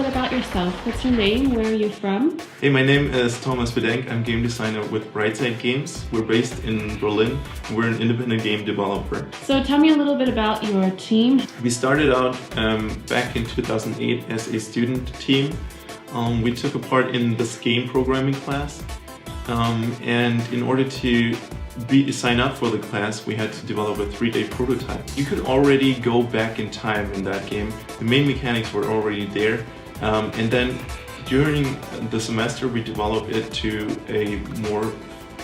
bit about yourself. What's your name? Where are you from? Hey, my name is Thomas Bedenk. I'm game designer with Zeit² Games. We're based in Berlin. We're an independent game developer. So tell me a little bit about your team. We started out back in 2008 as a student team. We took a part in this game programming class. And in order to sign up for the class, we had to develop a 3-day prototype. You could already go back in time in that game. The main mechanics were already there. And then during the semester, we developed it to a more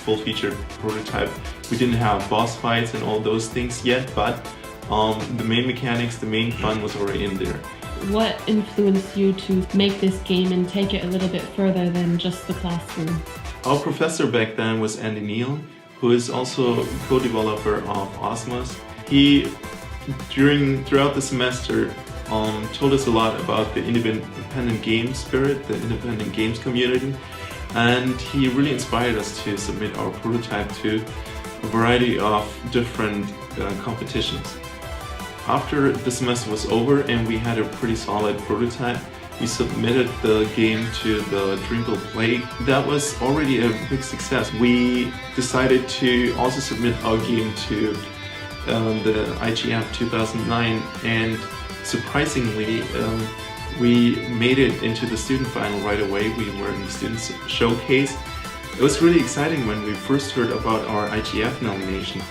full-featured prototype. We didn't have boss fights and all those things yet, but the main mechanics, the main fun was already in there. What influenced you to make this game and take it a little bit further than just the classroom? Our professor back then was Andy Neal, who is also co-developer of Osmos. He, throughout the semester, told us a lot about the independent game spirit, the independent games community, and he really inspired us to submit our prototype to a variety of different competitions. After the semester was over and we had a pretty solid prototype, we submitted the game to the Dreamville Play. That was already a big success. We decided to also submit our game to the IGF 2009, and surprisingly, we made it into the student final right away. We were in the student showcase. It was really exciting when we first heard about our IGF nomination.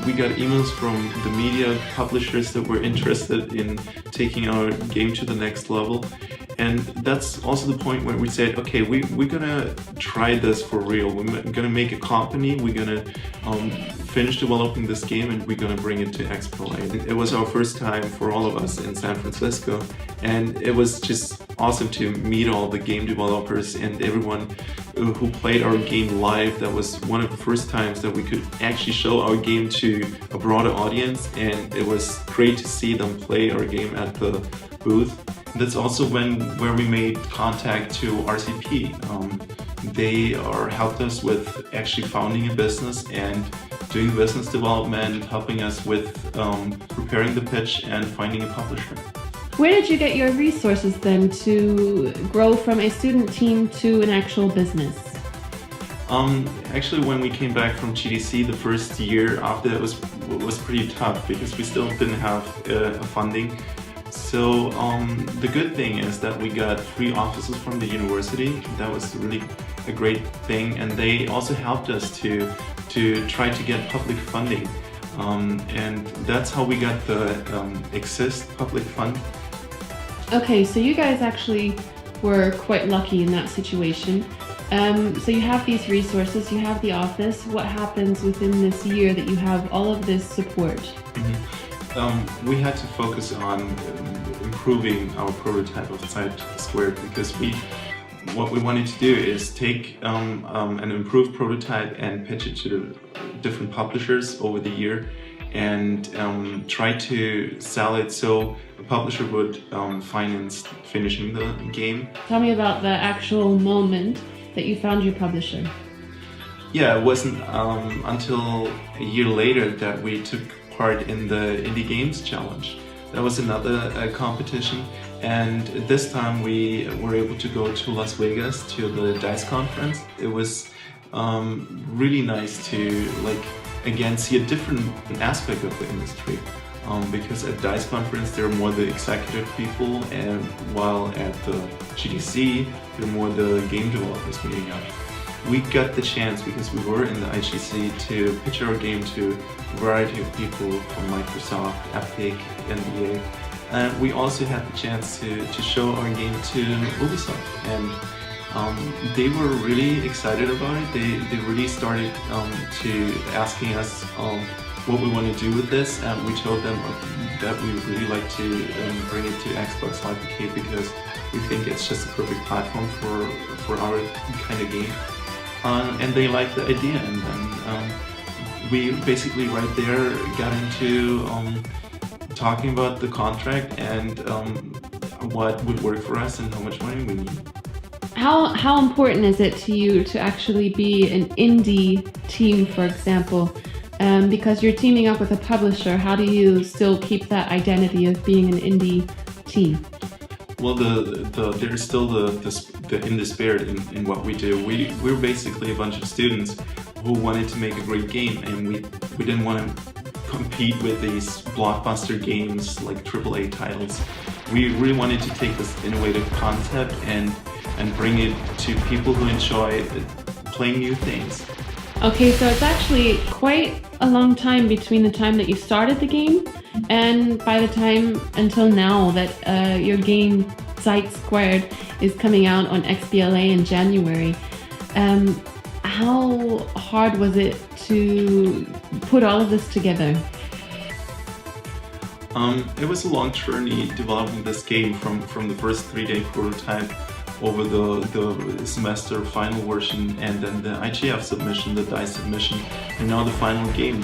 We got emails from the media publishers that were interested in taking our game to the next level. And that's also the point where we said, okay, we're gonna try this for real. We're gonna make a company, we're gonna finish developing this game, and we're gonna bring it to Expo. And it was our first time for all of us in San Francisco, and it was just awesome to meet all the game developers and everyone who played our game live. That was one of the first times that we could actually show our game to a broader audience, and it was great to see them play our game at the booth. That's also where we made contact to RCP. They helped us with actually founding a business and doing business development, helping us with preparing the pitch and finding a publisher. Where did you get your resources then to grow from a student team to an actual business? Actually, when we came back from GDC, the first year after it was pretty tough because we still didn't have funding. So the good thing is that we got free offices from the university. That was really a great thing, and they also helped us to try to get public funding. And that's how we got the Exist public fund. Okay, so you guys actually were quite lucky in that situation. So you have these resources, you have the office. What happens within this year that you have all of this support? Mm-hmm. We had to focus on improving our prototype of Zeit² because what we wanted to do is take an improved prototype and pitch it to different publishers over the year and try to sell it so a publisher would finance finishing the game. Tell me about the actual moment that you found your publisher. Yeah, it wasn't until a year later that we took part in the Indie Games Challenge. That was another competition, and this time we were able to go to Las Vegas to the Deze conference. It was really nice to again see a different aspect of the industry, because at Deze conference there are more the executive people, and while at the GDC there are more the game developers meeting up. We got the chance, because we were in the IGC, to pitch our game to a variety of people from Microsoft, Epic, NBA, and we also had the chance to show our game to Ubisoft, and they were really excited about it. They really started to asking us what we want to do with this, and we told them that we would really like to bring it to Xbox Live Arcade because we think it's just a perfect platform for our kind of game. And they liked the idea, and then we basically right there got into talking about the contract and what would work for us and how much money we need. How important is it to you to actually be an indie team, for example? Because you're teaming up with a publisher, how do you still keep that identity of being an indie team? Well, there's still the in the spirit in what we do. We're basically a bunch of students who wanted to make a great game, and we didn't want to compete with these blockbuster games like AAA titles. We really wanted to take this innovative concept and bring it to people who enjoy playing new things. Okay, so it's actually quite a long time between the time that you started the game and by the time until now that your game Zeit² is coming out on XBLA in January. How hard was it to put all of this together? It was a long journey developing this game from the first 3-day prototype over the semester final version, and then the IGF submission, the DICE submission, and now the final game.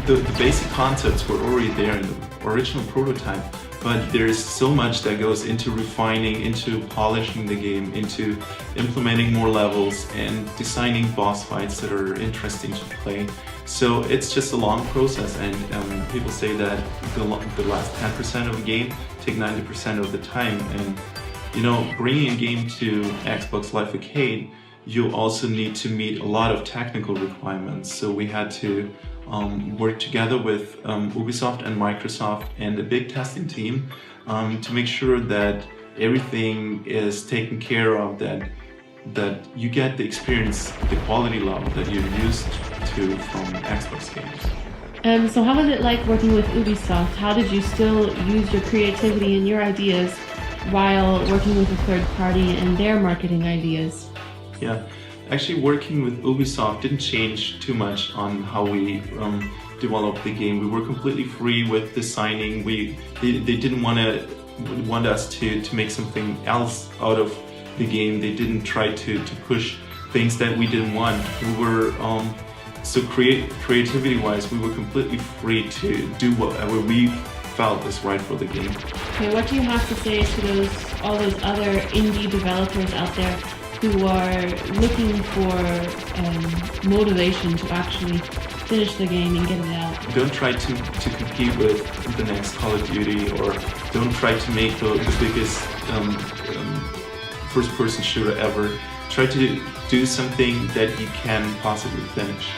The basic concepts were already there in the original prototype, but there's so much that goes into refining, into polishing the game, into implementing more levels and designing boss fights that are interesting to play. So it's just a long process, and people say that the last 10% of the game take 90% of the time. And you know, bringing a game to Xbox Live Arcade, you also need to meet a lot of technical requirements. So we had to work together with Ubisoft and Microsoft and a big testing team to make sure that everything is taken care of, that you get the experience, the quality level that you're used to from Xbox games. So how was it like working with Ubisoft? How did you still use your creativity and your ideas while working with a third party and their marketing ideas? Yeah, actually working with Ubisoft didn't change too much on how we developed the game. We were completely free with designing. They didn't want us to make something else out of the game. They didn't try to push things that we didn't want. We were so creativity-wise, we were completely free to do whatever we felt was right for the game. Okay, what do you have to say to all those other indie developers out there who are looking for motivation to actually finish the game and get it out? Don't try to compete with the next Call of Duty, or don't try to make the biggest first-person shooter ever. Try to do something that you can possibly finish.